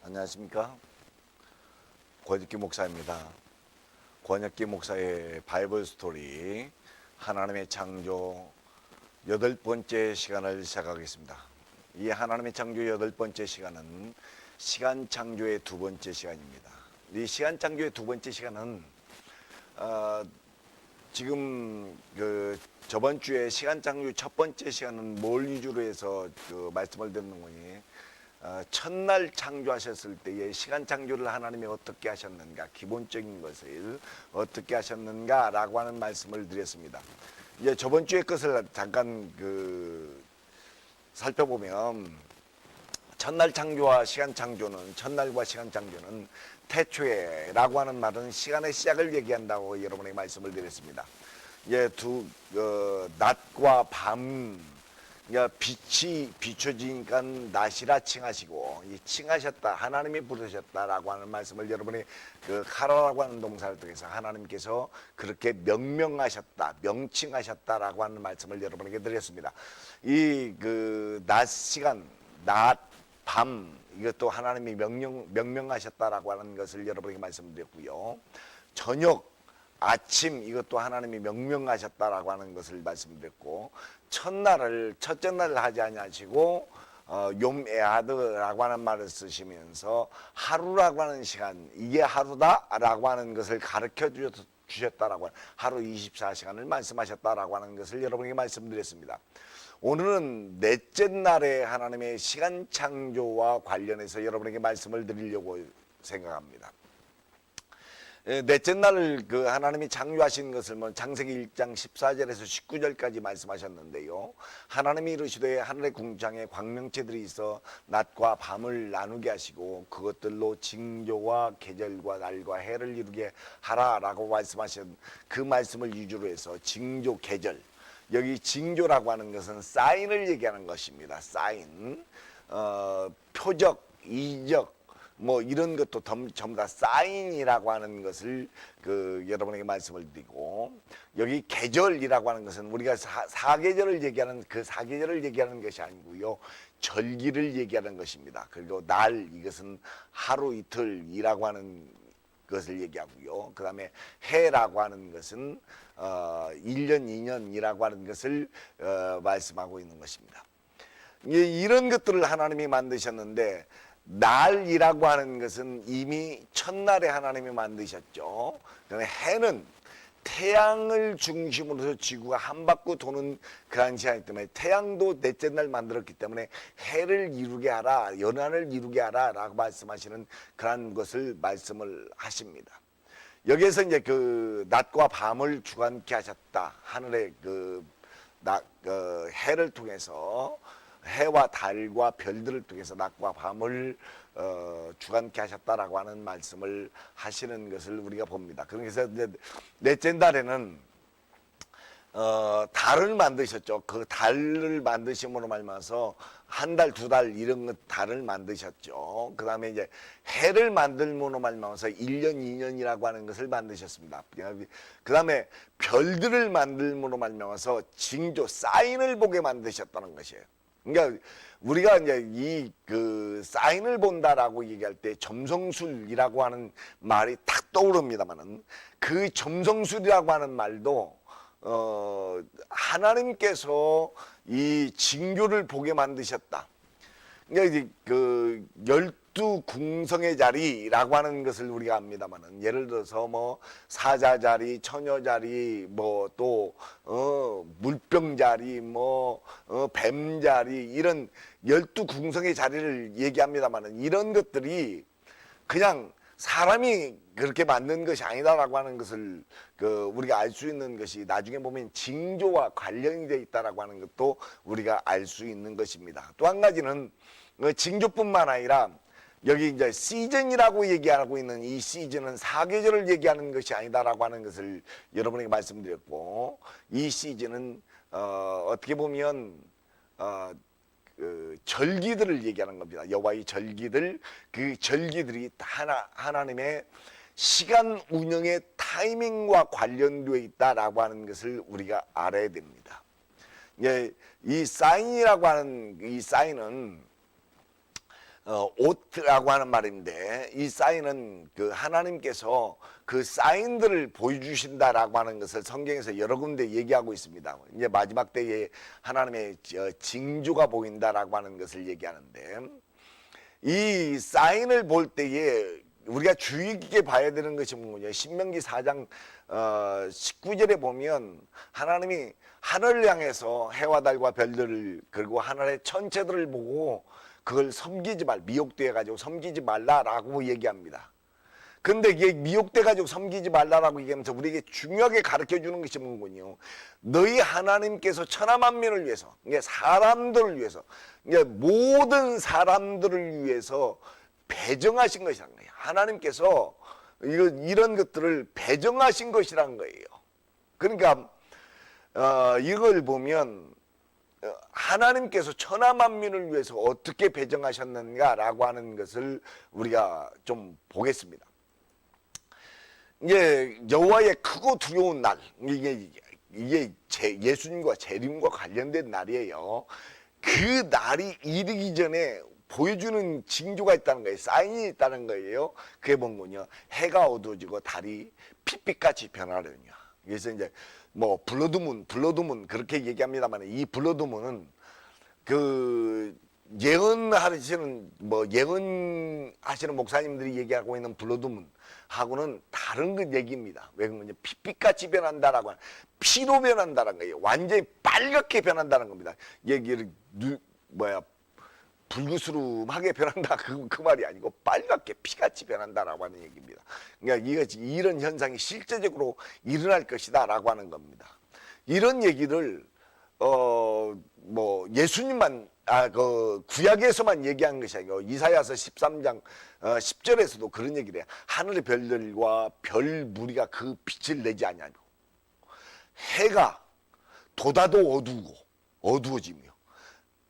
안녕하십니까? 권혁기 목사입니다. 권혁기 목사의 바이블 스토리 하나님의 창조 8번째 시간을 시작하겠습니다. 이 하나님의 창조 8번째 시간은 시간 창조의 2번째 시간입니다. 이 시간 창조의 2번째 시간은 지금 저번 주에 시간 창조 1번째 시간은 뭘 위주로 해서 말씀을 듣는 거니 첫날 창조하셨을 때의 시간 창조를 하나님이 어떻게 하셨는가, 기본적인 것을 어떻게 하셨는가 라고 하는 말씀을 드렸습니다. 이제 저번 주의 것을 잠깐 살펴보면 첫날 창조와 시간 창조는, 첫날과 시간 창조는 태초에 라고 하는 말은 시간의 시작을 얘기한다고 여러분에게 말씀을 드렸습니다. 이제 낮과 밤, 그러니까 빛이 비춰지니까 낮이라 칭하시고, 이 칭하셨다, 하나님이 부르셨다라고 하는 말씀을 여러분이 카라라고 하는 동사를 통해서 하나님께서 그렇게 명명하셨다, 명칭하셨다라고 하는 말씀을 여러분에게 드렸습니다. 이 낮 시간, 낮, 밤, 이것도 하나님이 명명하셨다라고 하는 것을 여러분에게 말씀드렸고요. 저녁, 아침, 이것도 하나님이 명명하셨다라고 하는 것을 말씀드렸고, 첫째 날을 하지 아니하시고 욤에하드라고 하는 말을 쓰시면서 하루라고 하는 시간, 이게 하루다라고 하는 것을 가르쳐 주셨다라고 하는, 하루 24시간을 말씀하셨다라고 하는 것을 여러분에게 말씀드렸습니다. 오늘은 넷째 날에 하나님의 시간 창조와 관련해서 여러분에게 말씀을 드리려고 생각합니다. 넷째 날을 하나님이 창조하신 것을 창세기 1장 14절에서 19절까지 말씀하셨는데요. 하나님이 이르시되 하늘의 궁창에 광명체들이 있어 낮과 밤을 나누게 하시고 그것들로 징조와 계절과 날과 해를 이루게 하라라고 말씀하신 그 말씀을 위주로 해서 징조, 계절, 여기 징조라고 하는 것은 사인을 얘기하는 것입니다. 사인, 표적, 이적, 이런 것도 전부 다 사인이라고 하는 것을 여러분에게 말씀을 드리고, 여기 계절이라고 하는 것은 우리가 사계절을 얘기하는 사계절을 얘기하는 것이 아니고요, 절기를 얘기하는 것입니다. 그리고 날, 이것은 하루 이틀이라고 하는 것을 얘기하고요. 그 다음에 해라고 하는 것은 1년, 2년이라고 하는 것을 말씀하고 있는 것입니다. 이런 것들을 하나님이 만드셨는데, 날이라고 하는 것은 이미 첫날에 하나님이 만드셨죠. 그다음에 해는 태양을 중심으로 지구가 한 바퀴 도는 그런 시간이기 때문에 태양도 넷째 날 만들었기 때문에 해를 이루게 하라, 연한을 이루게 하라 라고 말씀하시는 그런 것을 말씀을 하십니다. 여기에서 이제 낮과 밤을 주관케 하셨다, 하늘의 해를 통해서, 해와 달과 별들을 통해서 낮과 밤을 주관케 하셨다라고 하는 말씀을 하시는 것을 우리가 봅니다. 그래서 이제 넷째 달에는 달을 만드셨죠. 그 달을 만드심으로 말미암아서 한 달, 두 달 이런 것 달을 만드셨죠. 그 다음에 이제 해를 만들므로 말미암아서 1년, 2년이라고 하는 것을 만드셨습니다. 그 다음에 별들을 만들므로 말미암아서 징조, 사인을 보게 만드셨다는 것이에요. 그러니까 우리가 이제 이 사인을 본다라고 얘기할 때 점성술이라고 하는 말이 탁 떠오릅니다만은, 그 점성술이라고 하는 말도 하나님께서 이 징조를 보게 만드셨다. 그러니까 이제 12궁성의 자리라고 하는 것을 우리가 압니다만은, 예를 들어서 사자 자리, 처녀 자리, 또 물병 자리, 뱀 자리, 이런 12궁성의 자리를 얘기합니다만은, 이런 것들이 그냥 사람이 그렇게 만든 것이 아니다라고 하는 것을 우리가 알 수 있는 것이, 나중에 보면 징조와 관련이 되어 있다라고 하는 것도 우리가 알 수 있는 것입니다. 또 한 가지는 징조뿐만 아니라 여기 이제 시즌이라고 얘기하고 있는 이 시즌은 사계절을 얘기하는 것이 아니다라고 하는 것을 여러분에게 말씀드렸고, 이 시즌은 어떻게 보면 절기들을 얘기하는 겁니다. 여호와의 절기들, 그 절기들이 하나님의 시간 운영의 타이밍과 관련되어 있다라고 하는 것을 우리가 알아야 됩니다. 이 사인이라고 하는 이 사인은 옷이라고 하는 말인데, 이 사인은 그 하나님께서 그 사인들을 보여주신다라고 하는 것을 성경에서 여러 군데 얘기하고 있습니다. 이제 마지막 때에 하나님의 징조가 보인다라고 하는 것을 얘기하는데, 이 사인을 볼 때에 우리가 주의 깊게 봐야 되는 것이 뭐냐. 신명기 4장 19절에 보면 하나님이 하늘을 향해서 해와 달과 별들을, 그리고 하늘의 천체들을 보고 그걸 섬기지 미혹되어 가지고 섬기지 말라라고 얘기합니다. 근데 이게 미혹돼 가지고 섬기지 말라라고 얘기하면서 우리에게 중요하게 가르쳐 주는 것이 뭐군요. 너희 하나님께서 천하 만민을 위해서, 이게 사람들을 위해서, 이게 모든 사람들을 위해서 배정하신 것이라는 거예요. 하나님께서 이런 것들을 배정하신 것이라는 거예요. 그러니까 이걸 보면 하나님께서 천하 만민을 위해서 어떻게 배정하셨는가라고 하는 것을 우리가 좀 보겠습니다. 이게 여호와의 크고 두려운 날, 이게 예수님과 재림과 관련된 날이에요. 그 날이 이르기 전에 보여주는 징조가 있다는 거예요. 사인이 있다는 거예요. 그게 뭔가요? 해가 어두워지고 달이 핏빛같이 변하려냐. 그래서 이제 뭐 블러드문 그렇게 얘기합니다만, 이 블러드문은 그 예언하시는 목사님들이 얘기하고 있는 블러드문 하고는 다른 그 얘기입니다. 왜 그러면 핏빛같이 변한다라고 하는, 피로 변한다는 거예요. 완전히 빨갛게 변한다는 겁니다. 얘기를 불구스름하게 변한다 그 말이 아니고 빨갛게 피같이 변한다라고 하는 얘기입니다. 그러니까 이런 현상이 실제적으로 일어날 것이다라고 하는 겁니다. 이런 얘기를 예수님만 구약에서만 얘기한 것이 아니고 이사야서 13장 10절에서도 그런 얘기를 해요. 하늘의 별들과 별 무리가 그 빛을 내지 아니하고 해가 돋아도 어두워지며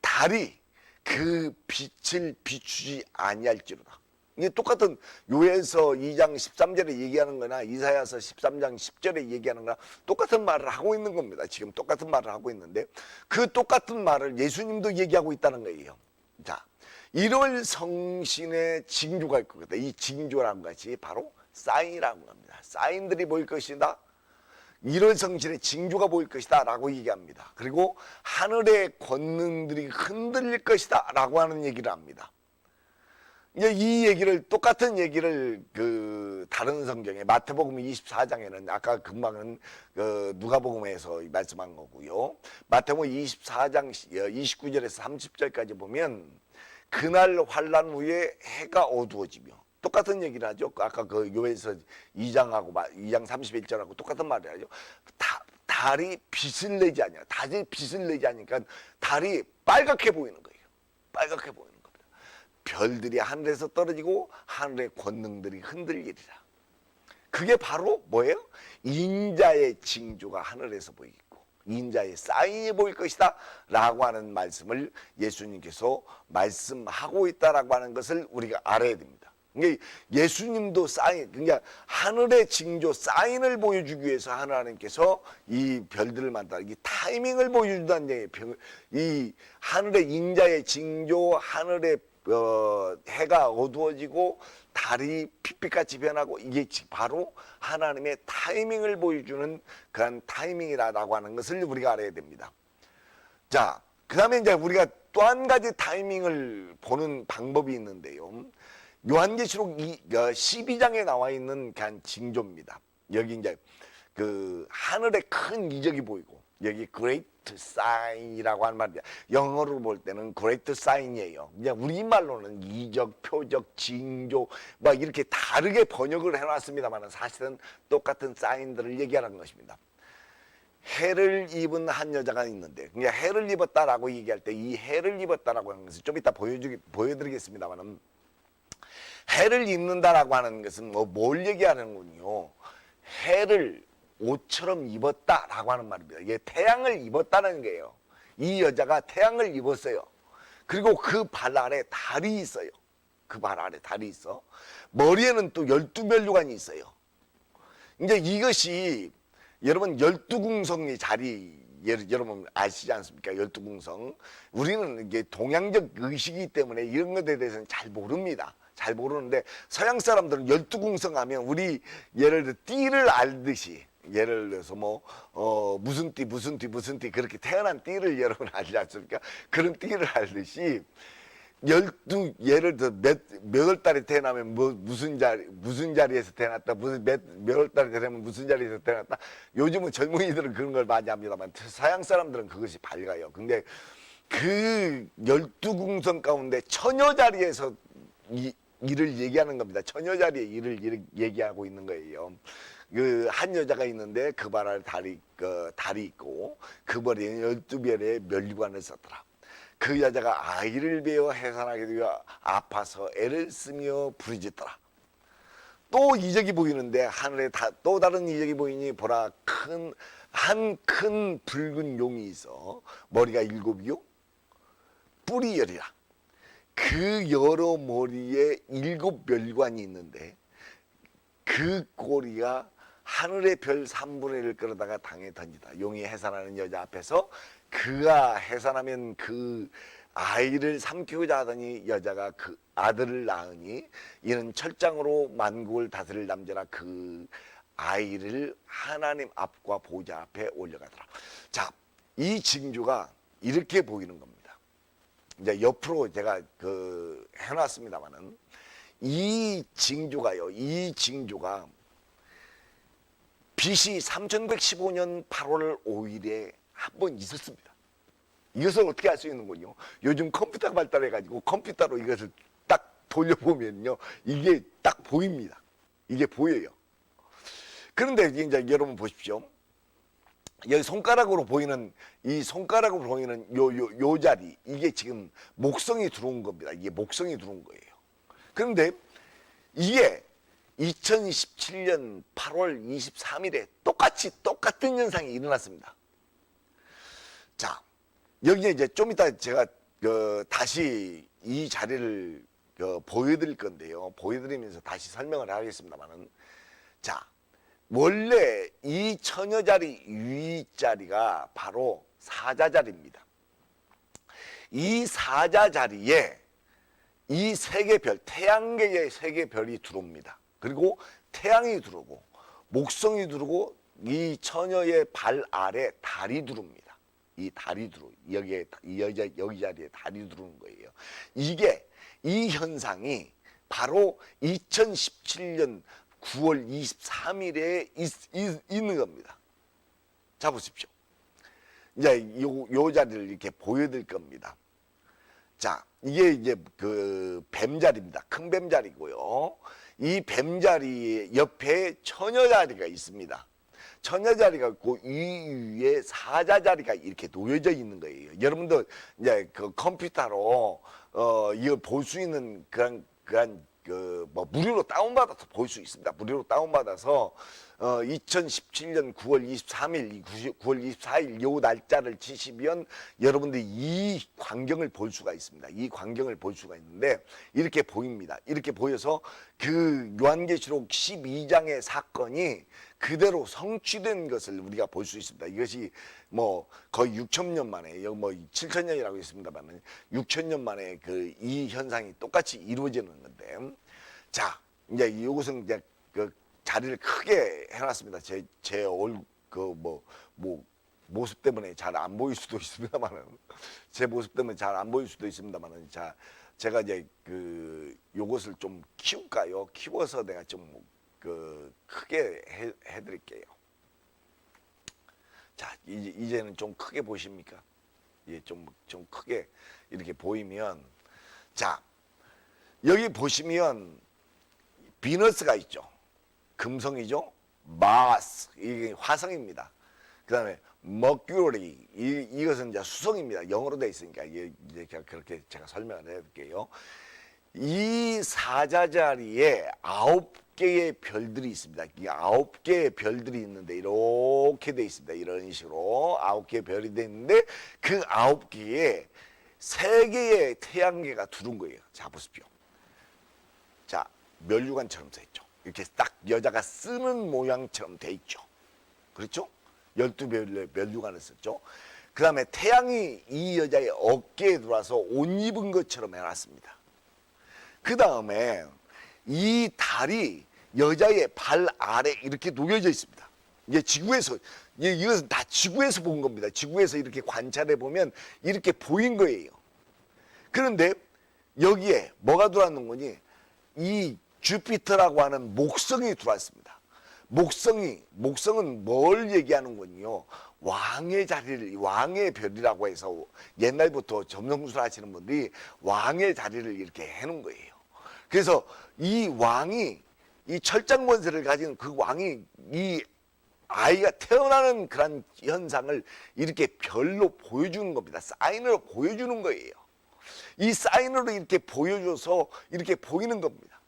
달이 그 빛을 비추지 아니할지로다. 이게 똑같은 요엘서 2장 13절에 얘기하는 거나 이사야서 13장 10절에 얘기하는 거나 똑같은 말을 하고 있는 겁니다. 지금 똑같은 말을 하고 있는데 그 똑같은 말을 예수님도 얘기하고 있다는 거예요. 자, 1월 성신의 징조가 있을 거다. 이 징조라는 것이 바로 사인이라는 겁니다. 사인들이 보일 것이다. 1월 성신의 징조가 보일 것이다 라고 얘기합니다. 그리고 하늘의 권능들이 흔들릴 것이다 라고 하는 얘기를 합니다. 이제 이 얘기를, 똑같은 얘기를 다른 성경에 마태복음 24장에는 아까 금방은 누가복음에서 말씀한 거고요. 마태복음 24장 29절에서 30절까지 보면 그날 환란 후에 해가 어두워지며, 똑같은 얘기를 하죠. 아까 요엘서 2장 31절하고 똑같은 말을 하죠. 달이 빛을 내지 않냐. 달이 빛을 내지 않으니까 달이 빨갛게 보이는 거예요. 빨갛게 보이는 겁니다. 별들이 하늘에서 떨어지고 하늘의 권능들이 흔들리리라. 그게 바로 뭐예요? 인자의 징조가 하늘에서 보이고 인자의 사인이 보일 것이다 라고 하는 말씀을 예수님께서 말씀하고 있다라고 하는 것을 우리가 알아야 됩니다. 그러니까 예수님도 사인, 그러니까 하늘의 징조 사인을 보여주기 위해서 하나님께서 이 별들을 만들어, 이 타이밍을 보여준다는 얘기예요. 이 하늘의 인자의 징조, 하늘의 해가 어두워지고 달이 핏빛같이 변하고, 이게 바로 하나님의 타이밍을 보여주는 그런 타이밍이라고 하는 것을 우리가 알아야 됩니다. 자, 그 다음에 이제 우리가 또 한 가지 타이밍을 보는 방법이 있는데요. 요한계시록 12장에 나와 있는 그런 징조입니다. 여기 이제 하늘에 큰 이적이 보이고, 여기 great sign이라고 하는 말이야. 영어로 볼 때는 great sign이에요. 그냥 우리말로는 이적, 표적, 징조 막 이렇게 다르게 번역을 해놨습니다만 사실은 똑같은 사인들을 얘기하는 것입니다. 해를 입은 한 여자가 있는데, 그냥 해를 입었다라고 얘기할 때 이 해를 입었다라고 하는 것을 좀 이따 보여드리겠습니다만은, 해를 입는다라고 하는 것은 뭘 얘기하는군요. 해를 옷처럼 입었다라고 하는 말입니다. 이게 태양을 입었다는 거예요. 이 여자가 태양을 입었어요. 그리고 그 발 아래 달이 있어요. 그 발 아래 달이 있어. 머리에는 또 12면류관이 있어요. 이제 이것이 여러분 12궁성의 자리, 여러분 아시지 않습니까? 열두궁성. 우리는 이게 동양적 의식이기 때문에 이런 것에 대해서는 잘 모릅니다. 잘 모르는데 서양 사람들은 열두궁성 하면 우리 예를 들어 띠를 알듯이, 예를 들어서 무슨 띠 무슨 띠 무슨 띠 그렇게 태어난 띠를 여러분 알지 않습니까? 그런 띠를 알듯이 예를 들어 몇 월 달에 태어나면 무슨 자리에서 태어났다, 몇 월 달에 태어나면 무슨 자리에서 태어났다. 요즘은 젊은이들은 그런 걸 많이 합니다만 서양 사람들은 그것이 밝아요. 근데 그 12궁성 가운데 처녀 자리에서 일을 얘기하는 겁니다. 처녀 자리에 일을 얘기하고 있는 거예요. 그 한 여자가 있는데 그 발 아래 달이 있고 그 머리에 12별의 면류관을 썼더라. 그 여자가 아이를 베어 해산하게 되어 아파서 애를 쓰며 부르짖더라. 또 이적이 보이는데 하늘에 또 다른 이적이 보이니 보라, 한 큰 붉은 용이 있어 머리가 7이요 뿔이 10이라. 그 여러 머리에 7멸관이 있는데 그 꼬리가 하늘의 별 3분의 1을 끌어다가 땅에 던지다. 용이 해산하는 여자 앞에서 그가 해산하면 그 아이를 삼키고자 하더니 여자가 그 아들을 낳으니 이는 철장으로 만국을 다스릴 남자라. 그 아이를 하나님 앞과 보좌 앞에 올려가더라. 자, 이 징조가 이렇게 보이는 겁니다. 이제 옆으로 제가 해놨습니다만은 이 징조가 BC 3115년 8월 5일에 한 번 있었습니다. 이것을 어떻게 알 수 있는군요. 요즘 컴퓨터가 발달해가지고 컴퓨터로 이것을 딱 돌려보면요, 이게 딱 보입니다. 이게 보여요. 그런데 이제 여러분 보십시오. 여기 손가락으로 보이는 요 자리, 이게 지금 목성이 들어온 겁니다. 이게 목성이 들어온 거예요. 그런데 이게 2017년 8월 23일에 똑같은 현상이 일어났습니다. 자, 여기에 이제 좀 이따 제가 다시 이 자리를 보여드릴 건데요. 보여드리면서 다시 설명을 하겠습니다만은, 자, 원래 이 처녀 자리 위자리가 바로 사자 자리입니다. 이 사자 자리에 이 세 개 별, 태양계의 세 개 별이 들어옵니다. 그리고 태양이 들어오고 목성이 들어오고 이 처녀의 발 아래 달이 들어옵니다. 이 달이 여기 자리에 달이 들어오는 거예요. 이 현상이 바로 2017년 9월 23일에 있는 겁니다. 자, 보십시오. 이제 요 자리를 이렇게 보여드릴 겁니다. 자, 이게 이제 뱀자리입니다. 큰 뱀자리고요. 이 뱀자리 옆에 처녀자리가 있습니다. 처녀자리가 있고 이 위에 사자자리가 이렇게 놓여져 있는 거예요. 여러분도 이제 컴퓨터로 이걸 볼 수 있는 그런 무료로 다운받아서 볼 수 있습니다. 무료로 다운받아서 2017년 9월 23일, 9월 24일 요 날짜를 치시면 여러분들이 이 광경을 볼 수가 있습니다. 이 광경을 볼 수가 있는데 이렇게 보입니다. 이렇게 보여서 그 요한계시록 12장의 사건이 그대로 성취된 것을 우리가 볼 수 있습니다. 이것이 거의 6,000년 만에, 여기 7,000년이라고 했습니다만 6,000년 만에 이 현상이 똑같이 이루어지는 건데, 자, 이제 이것은 이제 자리를 크게 해놨습니다. 제 모습 때문에 잘 안 보일 수도 있습니다만은, 제 모습 때문에 잘 안 보일 수도 있습니다만은, 자, 제가 이제 요것을 좀 키울까요? 키워서 내가 좀 크게 해드릴게요. 자, 이제는 좀 크게 보십니까? 예, 좀 크게 이렇게 보이면, 자, 여기 보시면 비너스가 있죠. 금성이죠. 마스, 이게 화성입니다. 그 다음에 머큐리, 이것은 이제 수성입니다. 영어로 되어 있으니까 이제 그렇게 제가 설명을 해드릴게요. 이 사자 자리에 9개의 별들이 있습니다. 이 9개의 별들이 있는데 이렇게 되어 있습니다. 이런 식으로 9개의 별이 되어 있는데 그 9개에 3개의 태양계가 두른 거예요. 자, 보십시오. 자, 면류관처럼 돼 있죠. 이렇게 딱 여자가 쓰는 모양처럼 돼 있죠. 그렇죠? 멸류관을 썼죠. 그 다음에 태양이 이 여자의 어깨에 들어와서 옷 입은 것처럼 해놨습니다. 그 다음에 이 달이 여자의 발 아래 이렇게 놓여져 있습니다. 이게 지구에서, 이것은 다 지구에서 본 겁니다. 지구에서 이렇게 관찰해 보면 이렇게 보인 거예요. 그런데 여기에 뭐가 들어왔는 거니? 이 주피터라고 하는 목성이 들어왔습니다. 목성은 뭘 얘기하는 거니요? 왕의 자리를, 왕의 별이라고 해서 옛날부터 점성술 하시는 분들이 왕의 자리를 이렇게 해놓은 거예요. 그래서 이 왕이, 이 철장권세를 가진 그 왕이 이 아이가 태어나는 그런 현상을 이렇게 별로 보여주는 겁니다. 사인으로 보여주는 거예요. 이 사인으로 이렇게 보여줘서 이렇게 보이는 겁니다.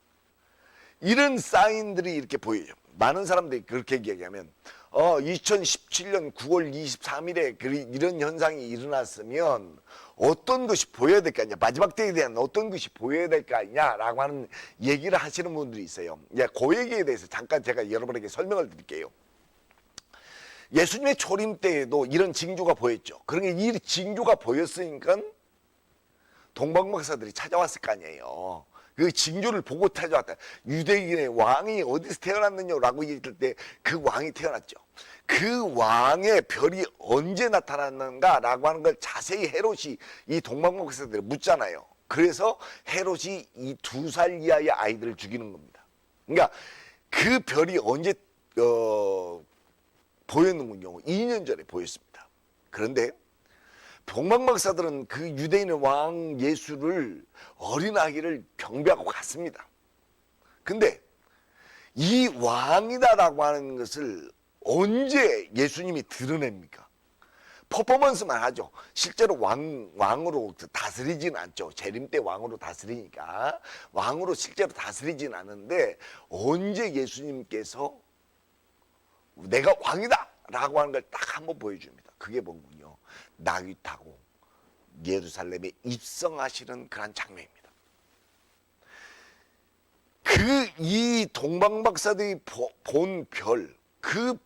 이런 사인들이 이렇게 보여요. 많은 사람들이 그렇게 얘기하면 2017년 9월 23일에 이런 현상이 일어났으면 어떤 것이 보여야 될 거 아니냐, 마지막 때에 대한 어떤 것이 보여야 될 거 아니냐라고 하는 얘기를 하시는 분들이 있어요. 그 얘기에 대해서 잠깐 제가 여러분에게 설명을 드릴게요. 예수님의 초림 때에도 이런 징조가 보였죠. 그러니까 이 징조가 보였으니까 동방박사들이 찾아왔을 거 아니에요. 그 징조를 보고 찾아왔다. 유대인의 왕이 어디서 태어났느냐라고 얘기할 때 그 왕이 태어났죠. 그 왕의 별이 언제 나타났는가라고 하는 걸 자세히 헤롯이 이 동방박사들이 묻잖아요. 그래서 헤롯이 이 2살 이하의 아이들을 죽이는 겁니다. 그러니까 그 별이 언제 보였는군요. 2년 전에 보였습니다. 그런데 동방박사들은 그 유대인의 왕 예수를, 어린아기를 경배하고 갔습니다. 근데 이 왕이다라고 하는 것을 언제 예수님이 드러냅니까? 퍼포먼스만 하죠. 실제로 왕으로 다스리지는 않죠. 재림 때 왕으로 다스리니까 왕으로 실제로 다스리지는 않는데, 언제 예수님께서 내가 왕이다 라고 하는 걸 딱 한번 보여줍니다. 그게 뭔군요? 나귀 타고 예루살렘에 입성하시는 그런 장면입니다. 이 동방박사들이 본 별, 그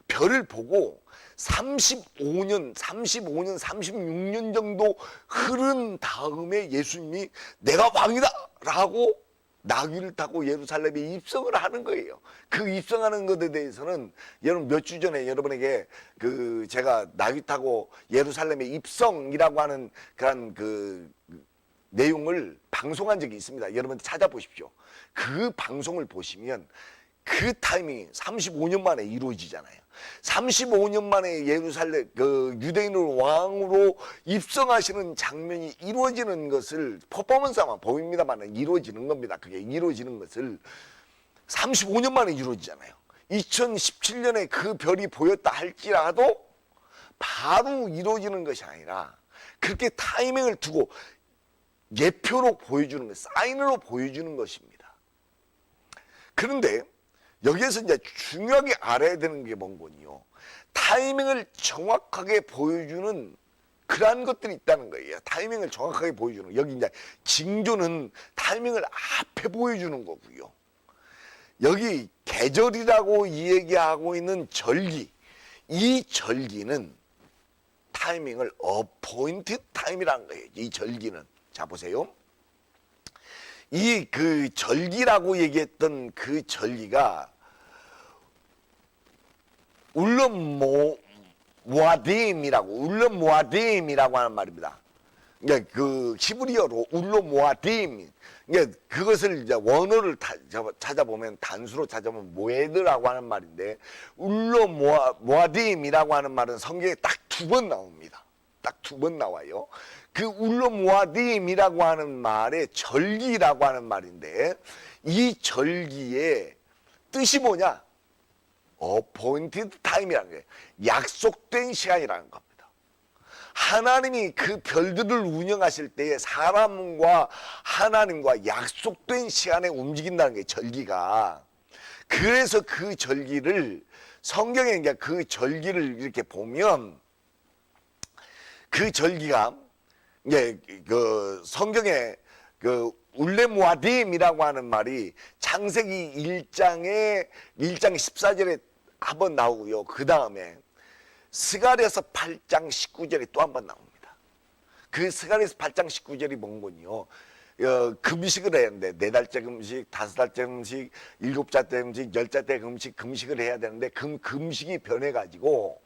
별을 보고 35년, 36년 정도 흐른 다음에 예수님이 내가 왕이다 라고 나귀를 타고 예루살렘에 입성을 하는 거예요. 그 입성하는 것에 대해서는 여러분 몇 주 전에 여러분에게 제가 나귀 타고 예루살렘에 입성이라고 하는 그런 내용을 방송한 적이 있습니다. 여러분 찾아보십시오. 그 방송을 보시면 그 타이밍이 35년 만에 이루어지잖아요. 35년 만에 예루살렘 유대인을 왕으로 입성하시는 장면이 이루어지는 것을 퍼포먼스만 보입니다만 이루어지는 겁니다. 그게 이루어지는 것을 35년 만에 이루어지잖아요. 2017년에 그 별이 보였다 할지라도 바로 이루어지는 것이 아니라 그렇게 타이밍을 두고 예표로 보여주는 것, 사인으로 보여주는 것입니다. 그런데 여기에서 이제 중요하게 알아야 되는 게 뭔군요. 타이밍을 정확하게 보여주는 그러한 것들이 있다는 거예요. 타이밍을 정확하게 보여주는. 여기 이제 징조는 타이밍을 앞에 보여주는 거고요. 여기 계절이라고 얘기하고 있는 절기, 이 절기는 타이밍을 appointed time이라는 거예요. 이 절기는. 자 보세요. 이 절기라고 얘기했던 그 절기가 울럼모아딤이라고 하는 말입니다. 그러니까 그 히브리어로 울럼모아딤. 그러니까 그것을 이제 원어를 찾아보면, 단수로 찾아보면 모에드라고 하는 말인데, 울럼모아딤이라고 하는 말은 성경에 딱 2번 나옵니다. 딱 2번 나와요. 그 울럼모아딤이라고 하는 말에 절기라고 하는 말인데, 이 절기의 뜻이 뭐냐? appointed time이라는 거예요. 약속된 시간이라는 겁니다. 하나님이 그 별들을 운영하실 때에 사람과 하나님과 약속된 시간에 움직인다는 게 절기가. 그래서 그 절기를 성경에 이제 그 절기를 이렇게 보면 그 절기가 이제 성경에 울레모아딤이라고 하는 말이 창세기 1장 14절에 한번 나오고요. 그 다음에 스가랴서 8장 19절에 또 한 번 나옵니다. 그 스가랴서 8장 19절이 뭔군요. 금식을 해야 하는데 4달째 금식, 5달째 금식, 7달째 금식, 10달째 금식을 해야 되는데 금식이 변해가지고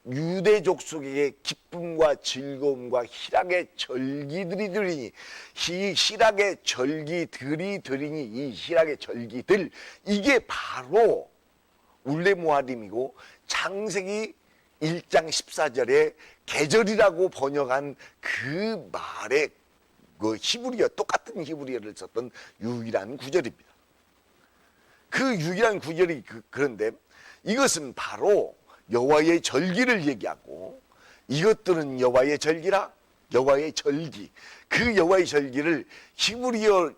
유대족 속에 기쁨과 즐거움과 희락의 절기들이 들리니 희락의 절기들이 들리니 이 희락의 절기들 이게 바로 울레모아림이고 창세기 1장 14절에 계절이라고 번역한 그 말의 그 히브리어 똑같은 히브리어를 썼던 유일한 구절입니다. 그 유일한 구절이 그런데 이것은 바로 여호와의 절기를 얘기하고 이것들은 여호와의 절기라 여호와의 절기 그 여호와의 절기를 히브리어를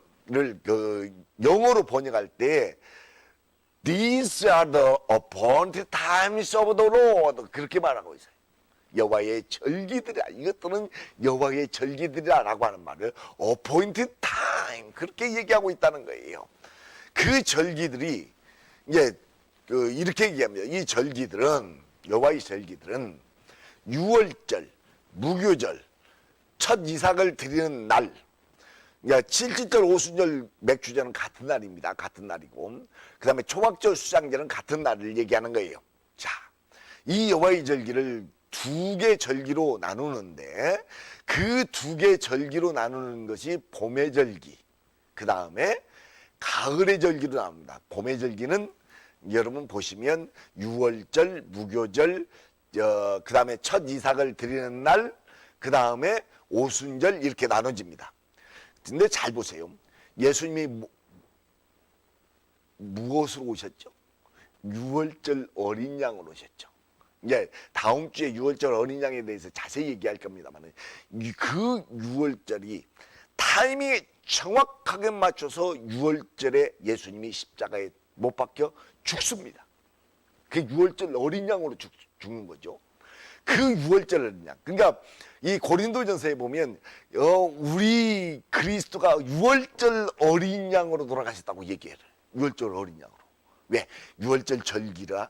영어로 번역할 때 These are the appointed times of the Lord 그렇게 말하고 있어요. 여호와의 절기들이라 이것들은 여호와의 절기들이라라고 하는 말을 appointed time 그렇게 얘기하고 있다는 거예요. 그 절기들이 이제 이렇게 얘기합니다. 이 절기들은 여호와의 절기들은 유월절, 무교절, 첫 이삭을 드리는 날, 그러니까 칠칠절, 오순절, 맥주절은 같은 날입니다. 같은 날이고, 그 다음에 초막절, 수장절은 같은 날을 얘기하는 거예요. 자, 이 여호와의 절기를 두 개 절기로 나누는데 그 두 개 절기로 나누는 것이 봄의 절기, 그 다음에 가을의 절기로 나옵니다. 봄의 절기는 여러분 보시면 유월절, 무교절, 그 다음에 첫 이삭을 드리는 날, 그 다음에 오순절 이렇게 나눠집니다. 근데 잘 보세요. 예수님이 무엇으로 오셨죠? 유월절 어린 양으로 오셨죠. 이제 다음 주에 유월절 어린 양에 대해서 자세히 얘기할 겁니다만 그 유월절이 타이밍에 정확하게 맞춰서 유월절에 예수님이 십자가에 못 박혀 죽습니다. 그 유월절 어린 양으로 죽는 거죠. 그 유월절 어린 양. 그러니까 이 고린도전서에 보면 우리 그리스도가 유월절 어린 양으로 돌아가셨다고 얘기해요. 유월절 어린 양으로. 왜? 유월절 절기라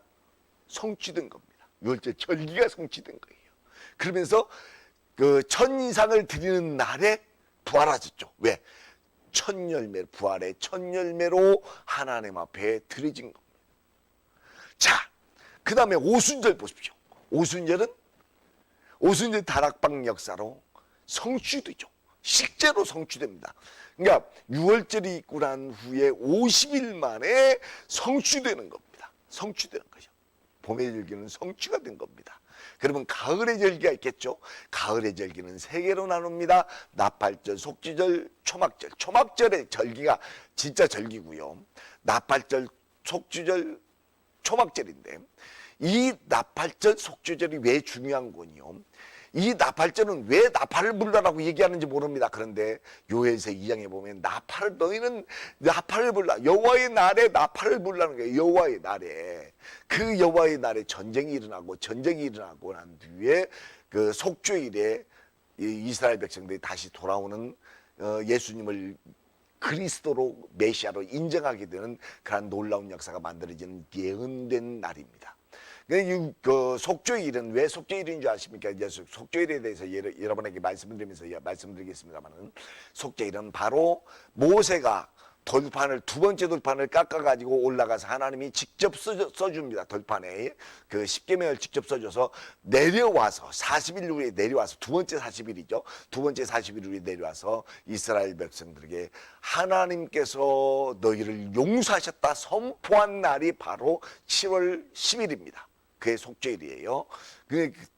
성취된 겁니다. 유월절 절기가 성취된 거예요. 그러면서 그 첫 이삭을 드리는 날에 부활하셨죠. 왜? 첫 열매, 부활의 첫 열매로 하나님 앞에 드려진 겁니다. 자, 그 다음에 오순절 보십시오. 오순절 다락방 역사로 성취되죠. 식재로 성취됩니다. 그러니까 유월절이 있고 난 후에 50일 만에 성취되는 겁니다. 성취되는 거죠. 봄의 절기는 성취가 된 겁니다. 그러면 가을의 절기가 있겠죠. 가을의 절기는 세 개로 나눕니다. 나팔절, 속지절, 초막절. 초막절의 절기가 진짜 절기고요. 나팔절, 속주절, 초막절인데 이 나팔절, 속주절이 왜 중요한 건요? 이 나팔절은 왜 나팔을 불러라고 얘기하는지 모릅니다. 그런데 요엘서 2장에 보면 너희는 나팔을 불라. 여호와의 날에 나팔을 불라는 거예요. 여호와의 날에. 그 여호와의 날에 전쟁이 일어나고 난 뒤에 그 속죄일에 이스라엘 백성들이 다시 돌아오는 예수님을 그리스도로 메시아로 인정하게 되는 그런 놀라운 역사가 만들어지는 예언된 날입니다. 그 속죄일은 왜 속죄일인 줄 아십니까? 이제 속죄일에 대해서 여러분에게 말씀드리면서 말씀드리겠습니다만은 속죄일은 바로 모세가 두 번째 돌판을 깎아가지고 올라가서 하나님이 직접 써줍니다. 돌판에 그 십계명을 직접 써줘서 내려와서 40일 후에 내려와서 두 번째 40일이죠. 두 번째 40일 후에 내려와서 이스라엘 백성들에게 하나님께서 너희를 용서하셨다 선포한 날이 바로 7월 10일입니다. 그게 속죄일이에요.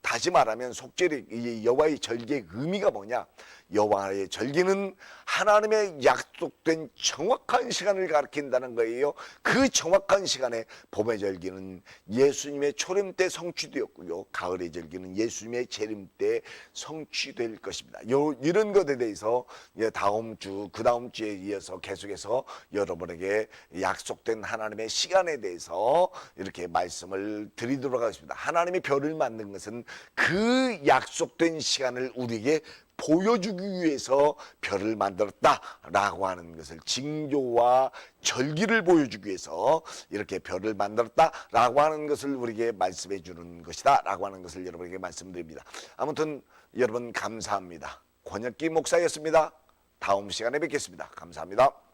다시 말하면 속죄일, 여호와의 절기의 의미가 뭐냐? 여호와의 절기는 하나님의 약속된 정확한 시간을 가리킨다는 거예요. 그 정확한 시간에 봄의 절기는 예수님의 초림 때 성취되었고요. 가을의 절기는 예수님의 재림 때 성취될 것입니다. 이런 것에 대해서 다음 주, 그 다음 주에 이어서 계속해서 여러분에게 약속된 하나님의 시간에 대해서 이렇게 말씀을 드리도록 하겠습니다. 하나님이 별을 만든 것은 그 약속된 시간을 우리에게 보여주기 위해서 별을 만들었다라고 하는 것을, 징조와 절기를 보여주기 위해서 이렇게 별을 만들었다라고 하는 것을 우리에게 말씀해 주는 것이다라고 하는 것을 여러분에게 말씀드립니다. 아무튼 여러분 감사합니다. 권혁기 목사였습니다. 다음 시간에 뵙겠습니다. 감사합니다.